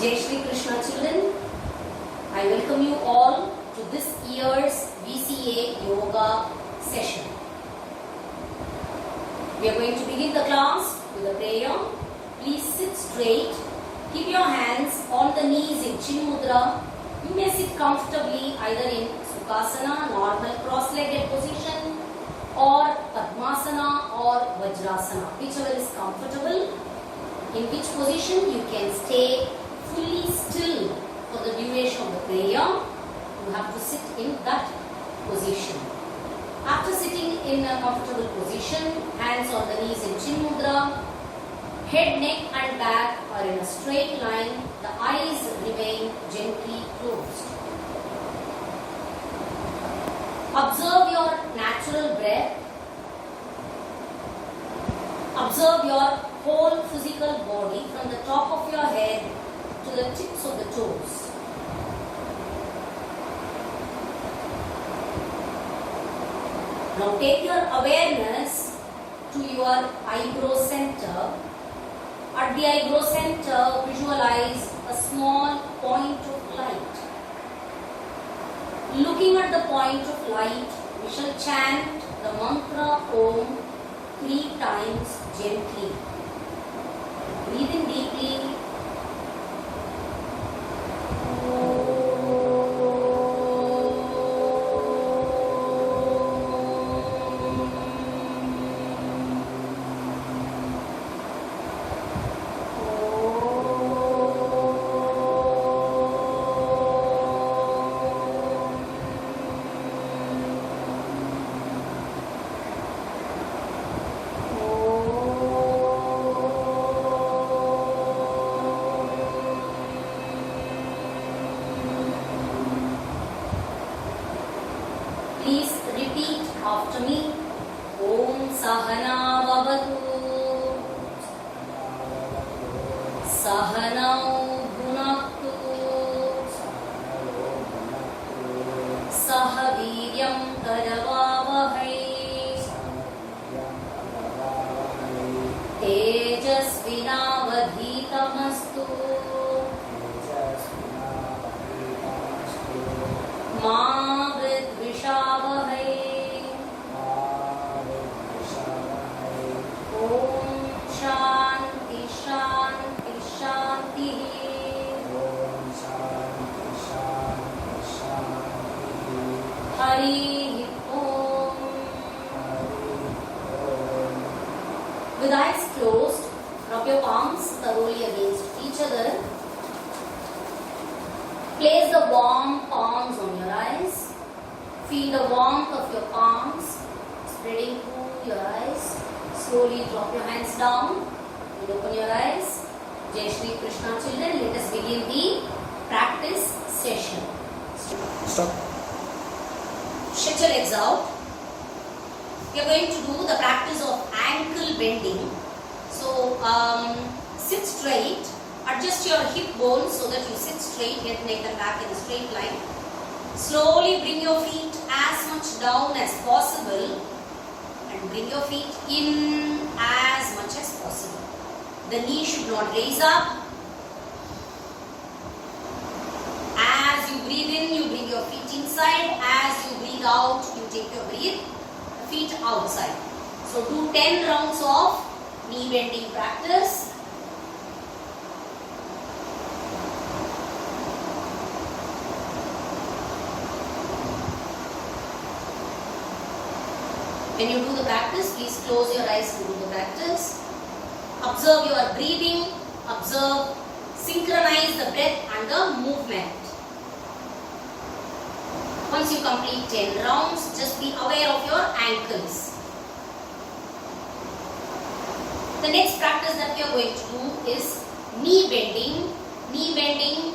Jai Shri Krishna children, I welcome you all to this year's VCA Yoga session. We are going to begin the class with a prayer. Please sit straight, keep your hands on the knees in Chin Mudra. You may sit comfortably either in Sukhasana, normal cross-legged position, or Padmasana or Vajrasana, whichever is comfortable. In which position you can stay fully still for the duration of the prayer. You have to sit in that position. After sitting in a comfortable position, hands on the knees in Chin Mudra, head, neck and back are in a straight line. The eyes remain gently closed. Observe your natural breath. Observe your whole physical body from the top of your head to the tips of the toes. Now take your awareness to your eyebrow center. At the eyebrow center, visualize a small point of light. Looking at the point of light, we shall chant the mantra Om 3 times gently. Breathe in deeply. Please repeat after me. Om Sahana Vavatu Sahanau Bhunaktu Sahaviryam Karavavahai Tejasvinavadhitamastu Ma Vidvishavahai. Om Shanti Shanti Shanti. Hari Om. With eyes closed, rub your palms thoroughly against each other. Place the warm palms on your eyes. Feel the warmth of your palms spreading through your eyes. Slowly drop your hands down and open your eyes. Jai Shri Krishna children, let us begin the practice session. Stop. Stretch your legs out. We are going to do the practice of ankle bending. So, sit straight. Adjust your hip bones so that you sit straight, head, neck and back in a straight line. Slowly bring your feet as much down as possible and bring your feet in as much as possible. The knee should not raise up. As you breathe in, you bring your feet inside. As you breathe out, you take your feet outside. So do 10 rounds of knee bending practice. When you do the practice, please close your eyes to do the practice. Observe your breathing. Observe, synchronize the breath and the movement. Once you complete 10 rounds, just be aware of your ankles. The next practice that we are going to do is knee bending. Knee bending.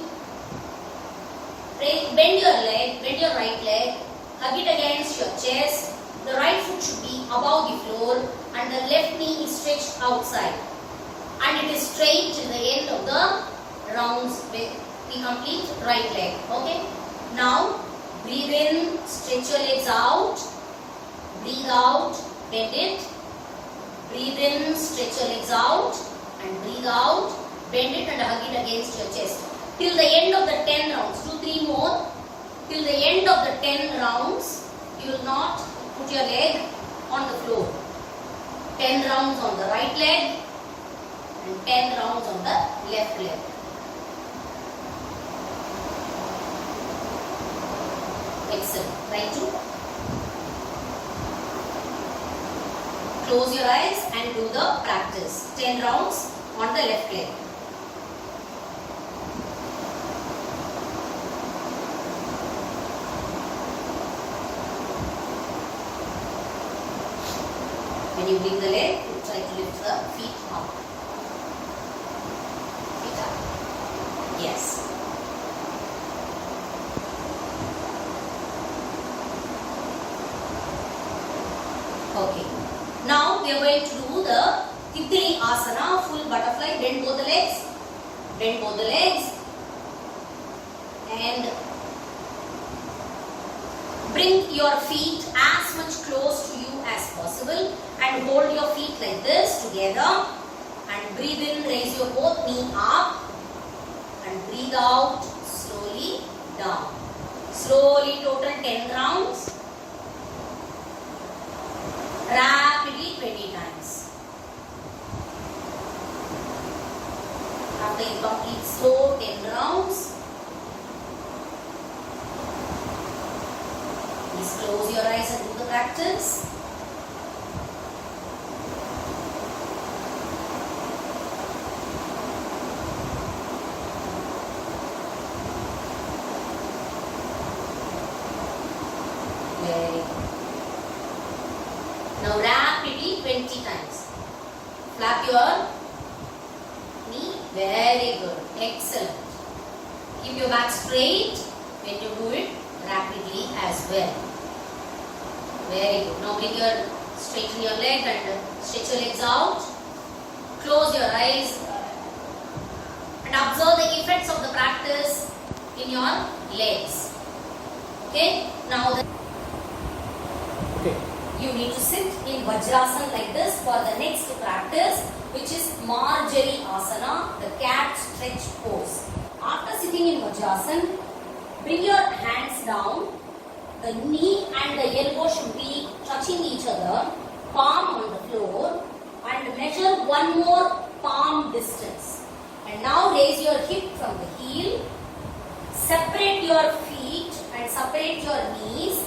Bend your leg, bend your right leg, hug it against your chest. The right foot should be above the floor and the left knee is stretched outside. And it is straight till the end of the rounds we complete right leg. Okay. Now breathe in, stretch your legs out. Breathe out, bend it. Breathe in, stretch your legs out and breathe out. Bend it and hug it point against your chest. Till the end of the 10 rounds. Do 3 more. Till the end of the 10 rounds, you will not put your leg on the floor. 10 rounds on the right leg and 10 rounds on the left leg. Excellent. Try to close your eyes and do the practice. 10 rounds on the left leg. When you bring the leg, you try to lift the feet up. Feet up. Yes. Okay. Now we are going to do the Tiddly Asana, full butterfly. Bend both the legs. Bend both the legs. And bring your feet as much close to you as possible and hold your feet like this together and breathe in, raise your both knee up and breathe out slowly down. Slowly total 10 rounds. Rapidly 20 times. After you complete slow 10 rounds, please close your eyes and do the practice. Very good. Now rapidly 20 times. Flap your knee. Very good. Excellent. Keep your back straight when you do it rapidly as well. Very good. Now straighten your leg and stretch your legs out. Close your eyes and observe the effects of the practice in your legs. Okay. Now you need to sit in Vajrasana like this for the next practice, which is Marjari Asana, the cat stretch pose. After sitting in Vajrasana, bring your hands down. The knee and the elbow should be touching each other, palm on the floor, and measure one more palm distance. And now raise your hip from the heel. Separate your feet and separate your knees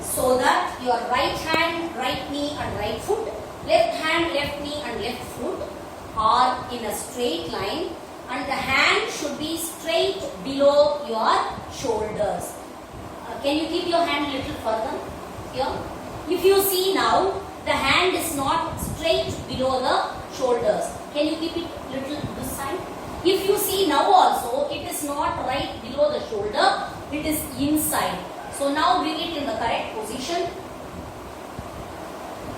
so that your right hand, right knee and right foot, left hand, left knee and left foot are in a straight line, and the hand should be straight below your shoulders. Can you keep your hand a little further here? If you see now, the hand is not straight below the shoulders. Can you keep it little this side? If you see now also, it is not right below the shoulder, it is inside. So now bring it in the correct position.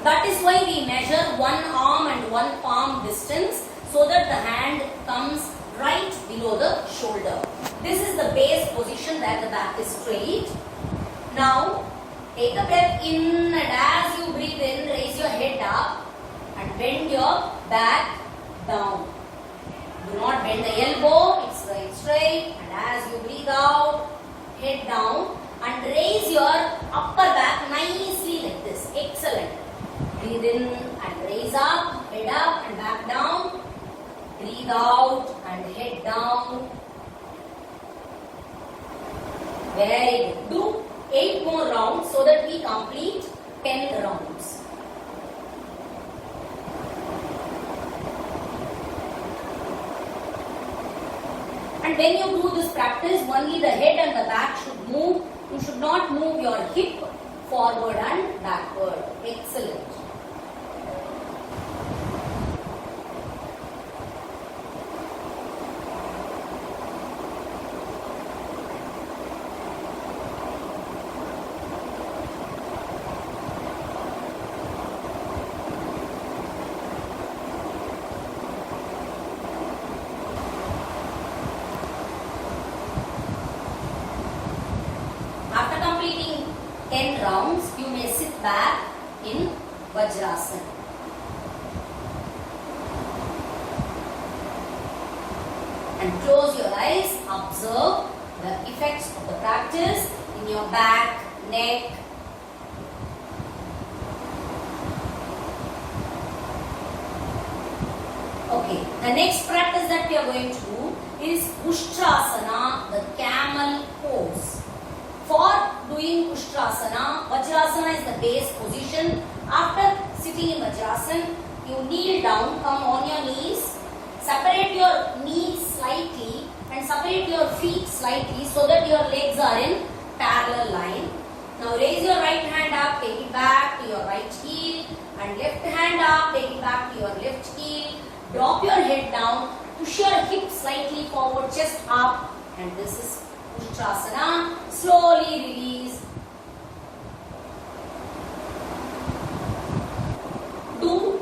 That is why we measure one arm and one palm distance so that the hand comes right below the shoulder. This is the base position that the back is straight. Now take a breath in, and as you breathe in, raise your head up and bend your back down. Do not bend the elbow, it's right straight, and as you breathe out, head down and raise your upper back nicely like this. Excellent. Breathe in and raise up, head up and back down. Breathe out and head down. Very good. Do 8 more rounds so that we complete 10 rounds. And when you do this practice, only the head and the back should move. You should not move your hip forward and backward. Excellent. After completing 10 rounds, you may sit back in Vajrasana. and close your eyes. Observe the effects of the practice in your back, neck. Okay, the next practice that we are going to do is Ushtrasana, the camel pose. For doing Ushtrasana, Vajrasana is the base position. After sitting in Vajrasana, you kneel down, come on your knees, separate your knees slightly and separate your feet slightly so that your legs are in parallel line. Now raise your right hand up, take it back to your right heel, and left hand up, take it back to your left heel. Drop your head down, push your hips slightly forward, chest up, and this is Ushtrasana. Slowly release. Do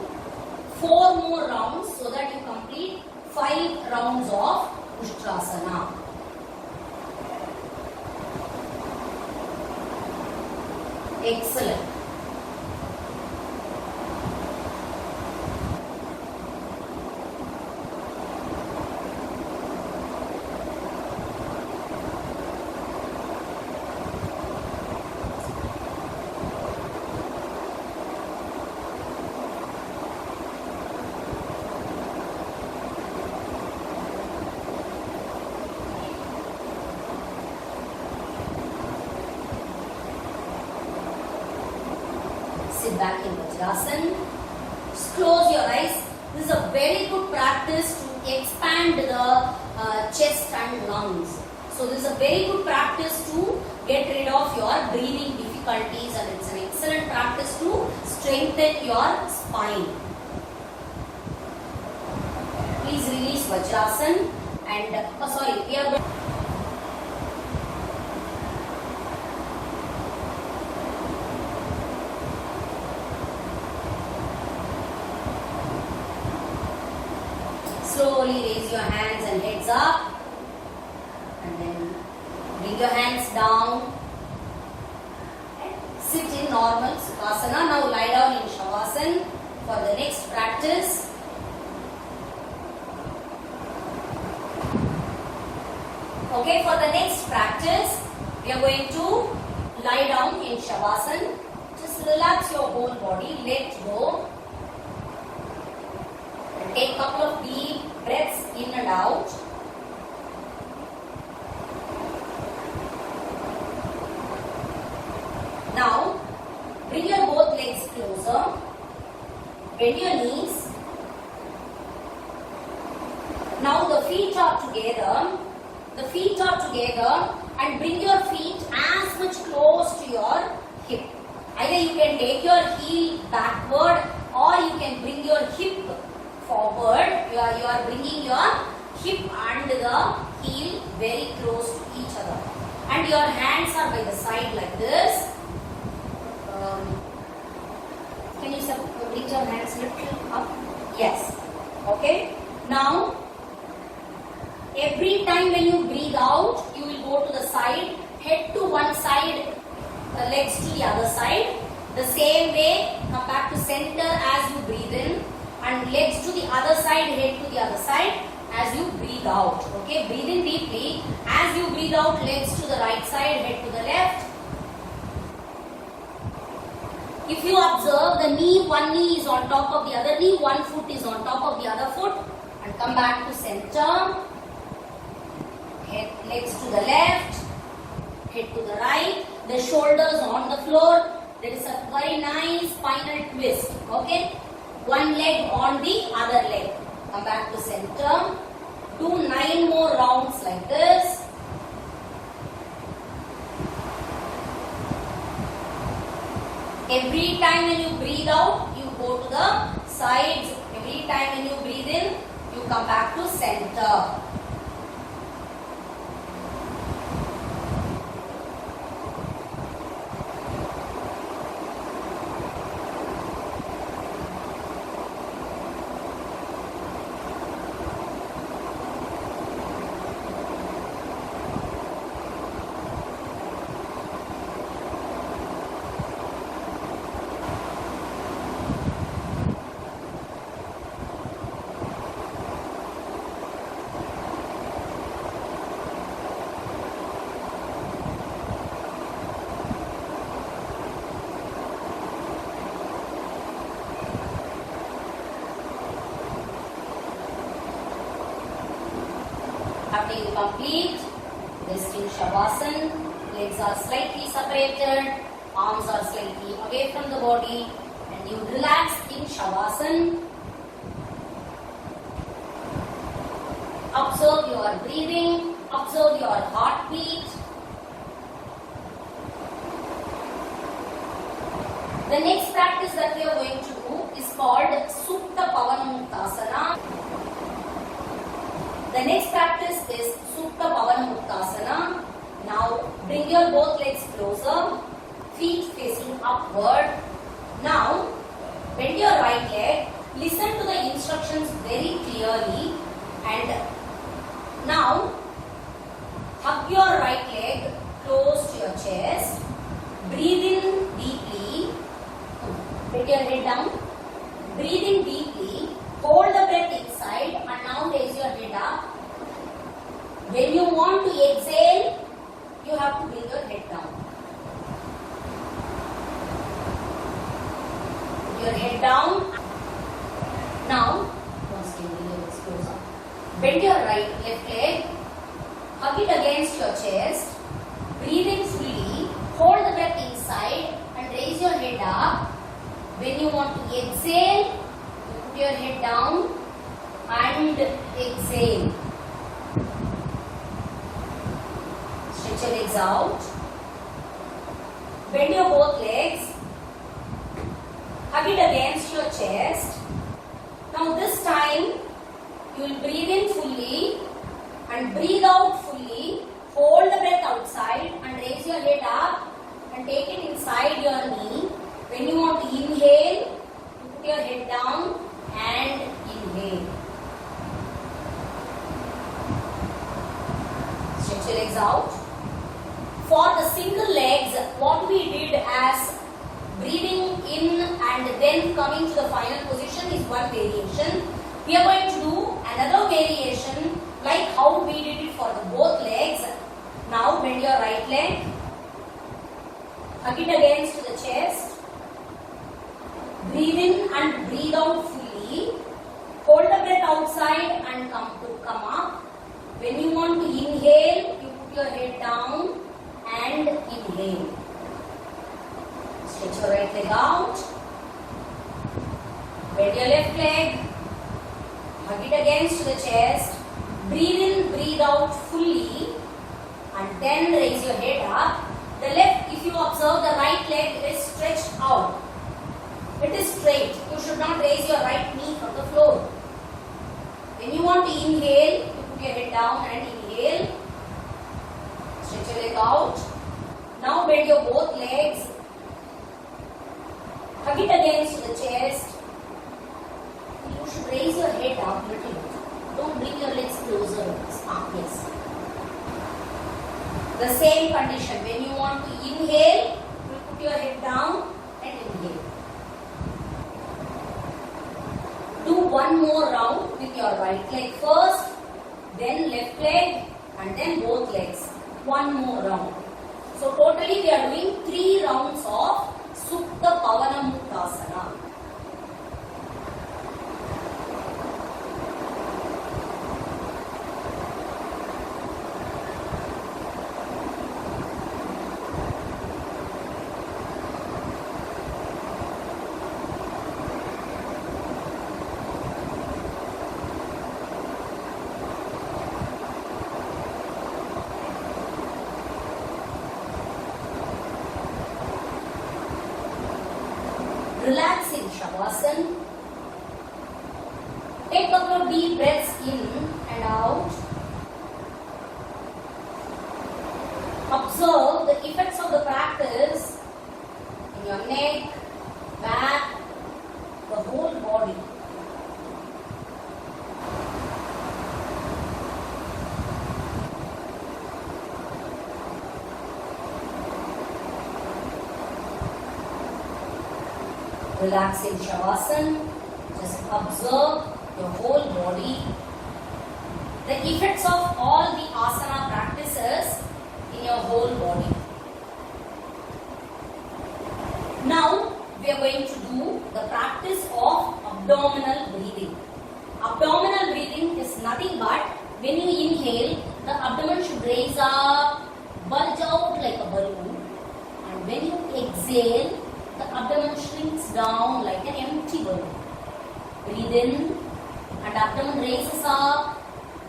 4 more rounds so that you complete 5 rounds of Ushtrasana. Excellent. Sit back in Vajrasana. Just close your eyes. This is a very good practice to expand the chest and lungs. So this is a very good practice to get rid of your breathing difficulties, and it's an excellent practice to strengthen your spine. Please release Vajrasana and we are slowly raise your hands and heads up, and then bring your hands down. Sit in normal Sukhasana. Now lie down in Shavasana for the next practice. Okay, for the next practice, we are going to lie down in Shavasana. Just relax your whole body, let go. Take a couple of deep breaths in and out. Now, bring your both legs closer. Bend your knees. Now the feet are together. The feet are together, and bring your feet as much close to your hip. Either you can take your heel backward or you can bring your hip forward. You are bringing your hip and the heel very close to each other, and your hands are by the side like this. Can you bring your hands little up? Yes. Okay. Now, every time when you breathe out, you will go to the side, head to one side, legs to the other side. The same way, come back to center as you breathe in, and legs to the other side, head to the other side as you breathe out. Okay, breathe in deeply. As you breathe out, legs to the right side, head to the left. If you observe, the knee, one knee is on top of the other knee, one foot is on top of the other foot, and come back to center. Head, legs to the left, head to the right, the shoulders on the floor. There is a very nice spinal twist. Okay, one leg on the other leg. Come back to center. Do 9 more rounds like this. Every time when you breathe out, you go to the sides. Every time when you breathe in, you come back to center. After you complete, rest in Shavasana. Legs are slightly separated, arms are slightly away from the body, and you relax in Shavasana. Observe your breathing, observe your heartbeat. The next practice that we are going to do is called Supta Pavanamuktasana. The next practice is Supta Pavanamuktasana. Now bring your both legs closer, feet facing upward. Now bend your right leg, listen to the instructions very clearly, and now hug your right leg close to your chest. Breathe in deeply. Put your head down. Breathe in deeply. Hold the breath inside and now raise your head up. When you want to exhale, you have to bring your head down. Put your head down. Now, once again, bring your legs closer. Bend your left leg. Hug it against your chest. Breathe in fully. Hold the breath inside and raise your head up. When you want to exhale, you put your head down and exhale. Stretch your legs out. Bend your both legs. Hug it against your chest. Now this time, you will breathe in fully and breathe out fully. Hold the breath outside and raise your head up and take it inside your knee. When you want to inhale, you put your head down and inhale. Stretch your legs out. For the single legs, what we did as breathing in and then coming to the final position is one variation. We are going to do another variation like how we did it for the both legs. Now bend your right leg. Hug it against the chest. Breathe in and breathe out fully. Hold the breath outside and come up. When you want to inhale, you put your head down and inhale. Stretch your right leg out. Bend your left leg. Hug it against the chest. Breathe in, breathe out fully. And then raise your head up. The left, if you observe, the right leg is stretched out. It is straight. You should not raise your right knee from the floor. When you want to inhale, you put your head down and inhale. Stretch your leg out. Now bend your both legs. Hug it against the chest. You should raise your head up a little bit. Don't bring your legs closer. Yes. The same condition. When you want to inhale, you put your head down and inhale. Do one more round with your right leg first, then left leg, and then both legs. One more round. So totally we are doing 3 rounds of Supta Pavanamuktasana. Relax in Shavasana. Take a couple of deep breaths in and out. Observe the effects of the practice in your neck, back, the whole body. Relax in Shavasana. Just observe your whole body. The effects of all the asana practices in your whole body. Now we are going to do the practice of abdominal breathing. Abdominal breathing is nothing but When you inhale, the abdomen should raise up, bulge out like a balloon. And when you exhale, the abdomen shrinks down like an empty balloon. Breathe in and abdomen raises up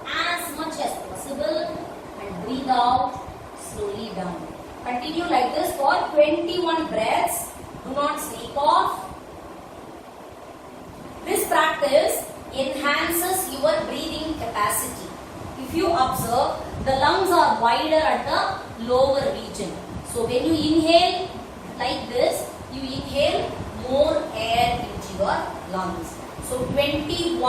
as much as possible and breathe out slowly down. Continue like this for 21 breaths. Do not sleep off. This practice enhances your breathing capacity. If you observe, the lungs are wider at the lower region. So when you inhale like this, you inhale more air into your lungs. So 21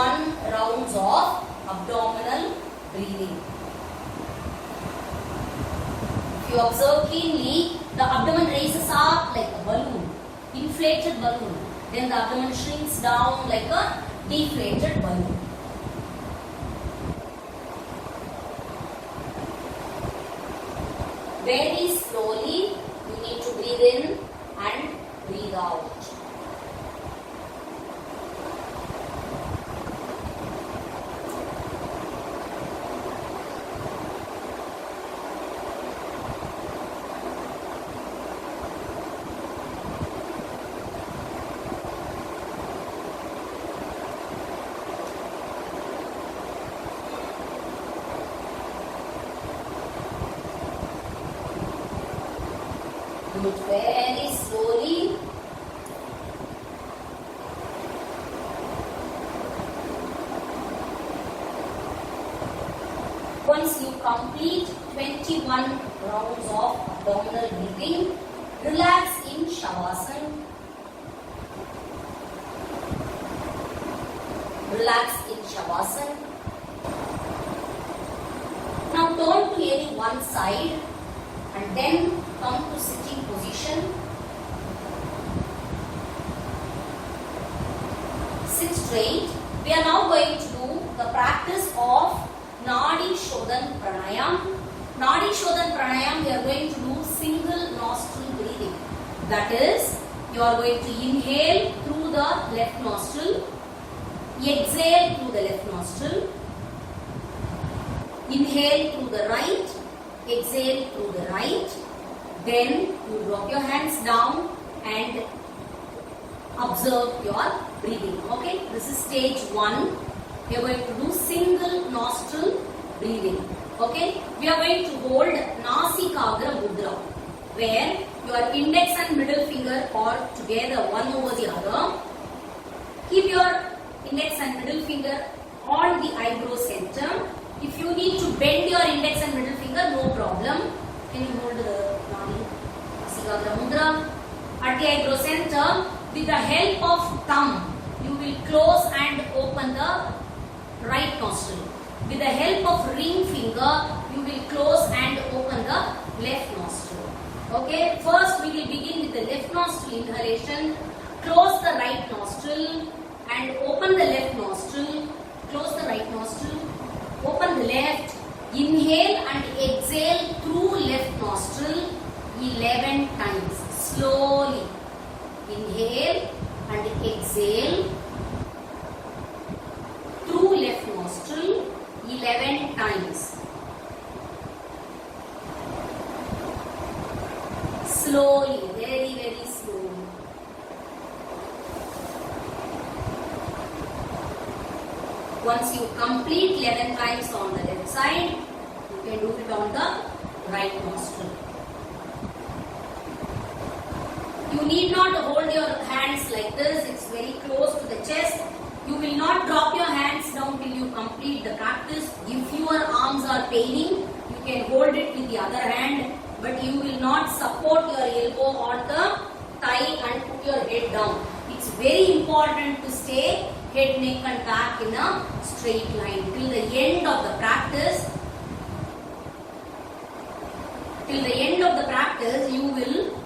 rounds of abdominal breathing. If you observe keenly, the abdomen raises up like a balloon, inflated balloon. Then the abdomen shrinks down like a deflated balloon. Very slowly, you need to breathe in and breathe out. Do it very slowly. Once you complete 21 rounds of abdominal breathing, relax in Shavasana. Relax in Shavasana. Now turn to any one side and then come to sitting position. Sit straight. We are now going to do the practice of Nadi Shodhan Pranayam. Nadi Shodhan Pranayam, we are going to do single nostril breathing. That is, you are going to inhale through the left nostril, exhale through the left nostril, inhale through the right, exhale through the right. Then you drop your hands down and observe your breathing. Okay, this is stage 1. We are going to do single nostril breathing. Okay, we are going to hold Nasikagra Mudra, where your index and middle finger are together one over the other. Keep your index and middle finger on the eyebrow center. If you need to bend your index and middle finger, no problem. Can you hold the Nasikagra Mudra at the eyebrow center? With the help of thumb, you will close and open the right nostril. With the help of ring finger, you will close and open the left nostril. Okay, first we will begin with the left nostril inhalation. Close the right nostril and open the left nostril. Close the right nostril, open the left. Inhale and exhale through left nostril 11 times. Slowly. Inhale and exhale through left nostril 11 times. Slowly, very, very slowly. Once you complete 11 times on the left side, you can do it on the right nostril. You need not hold your hands like this, it's very close to the chest. You will not drop your hands down till you complete the practice. If your arms are paining, you can hold it with the other hand, but you will not support your elbow on the thigh and put your head down. It's very important to stay head, neck and back in a straight line till the end of the practice. Till the end of the practice, you will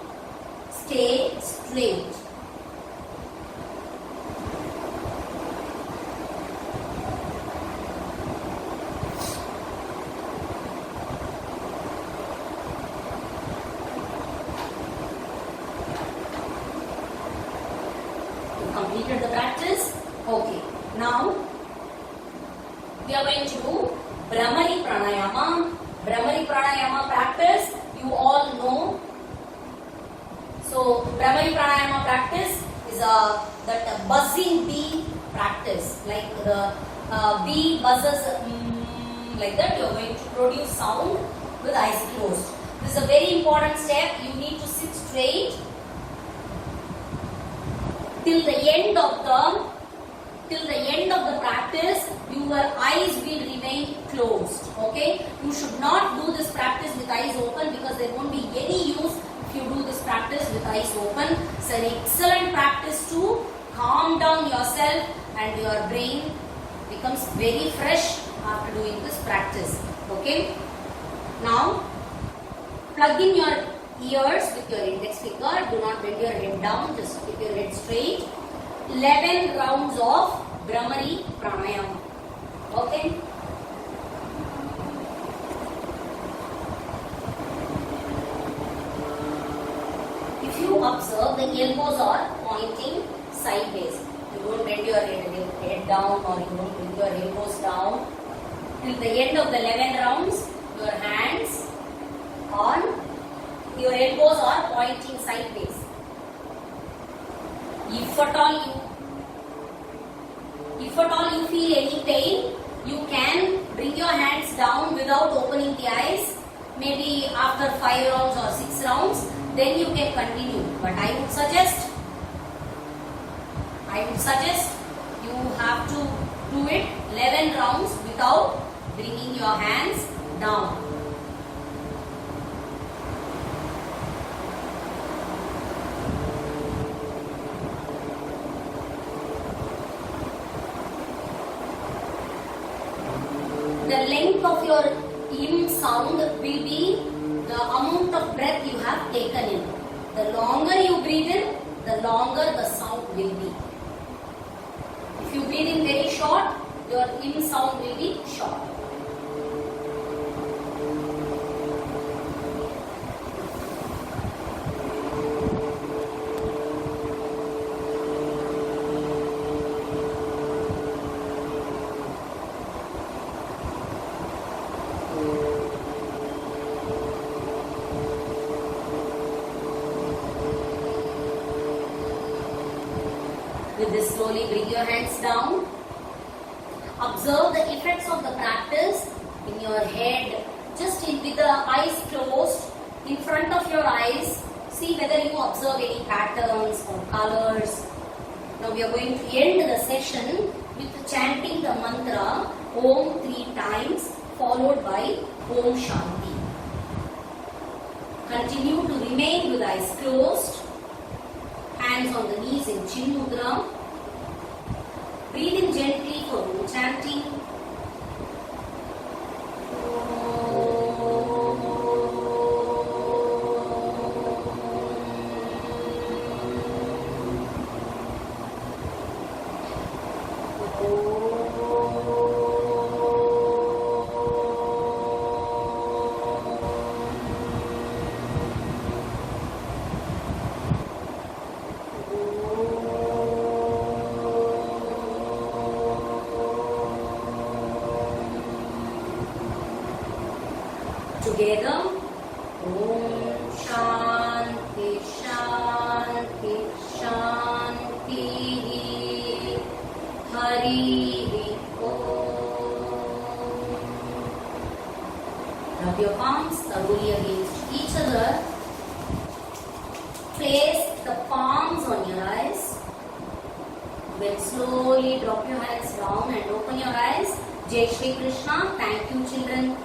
stay straight. You completed the practice? Okay. Now, we are going to do Brahma the bee buzzes like that, you are going to produce sound with eyes closed. This is a very important step. You need to sit straight till the end of the practice. Your eyes will remain closed. Okay, you should not do this practice with eyes open, because there won't be any use if you do this practice with eyes open. It's an excellent practice to calm down yourself, and your brain becomes very fresh after doing this practice. Okay, now plug in your ears with your index finger. Do not bend your head down, just keep your head straight. 11 rounds of Bhramari Pranayama. Okay. If you observe, the elbows are pointing sideways. You don't bend your head down, or you don't bring your elbows down. Till the end of the 11 rounds, your hands on, your elbows are pointing sideways. If at all you feel any pain, you can bring your hands down without opening the eyes. Maybe after 5 rounds or 6 rounds, then you can continue. But I would suggest you have to do it 11 rounds without bringing your hands down. The length of your im sound will be the amount of breath you have taken in. The longer you breathe in, the longer the sound will be. If you breathe in very short, your im sound will be short. With this, slowly bring your hands down. Observe the effects of the practice in your head, just with the eyes closed, in front of your eyes. See whether you observe any patterns or colors. Now we are going to end the session with chanting the mantra Om 3 times, followed by Om Shanti. Continue to remain with eyes closed. Hands on the knees in Chin Mudra. Breathe in gently for Om chanting. Together, Om Shanti Shanti Shanti Hari Om. Rub your palms thoroughly against each other. Place the palms on your eyes. Then slowly drop your hands down and open your eyes. Jai Shri Krishna. Thank you, children.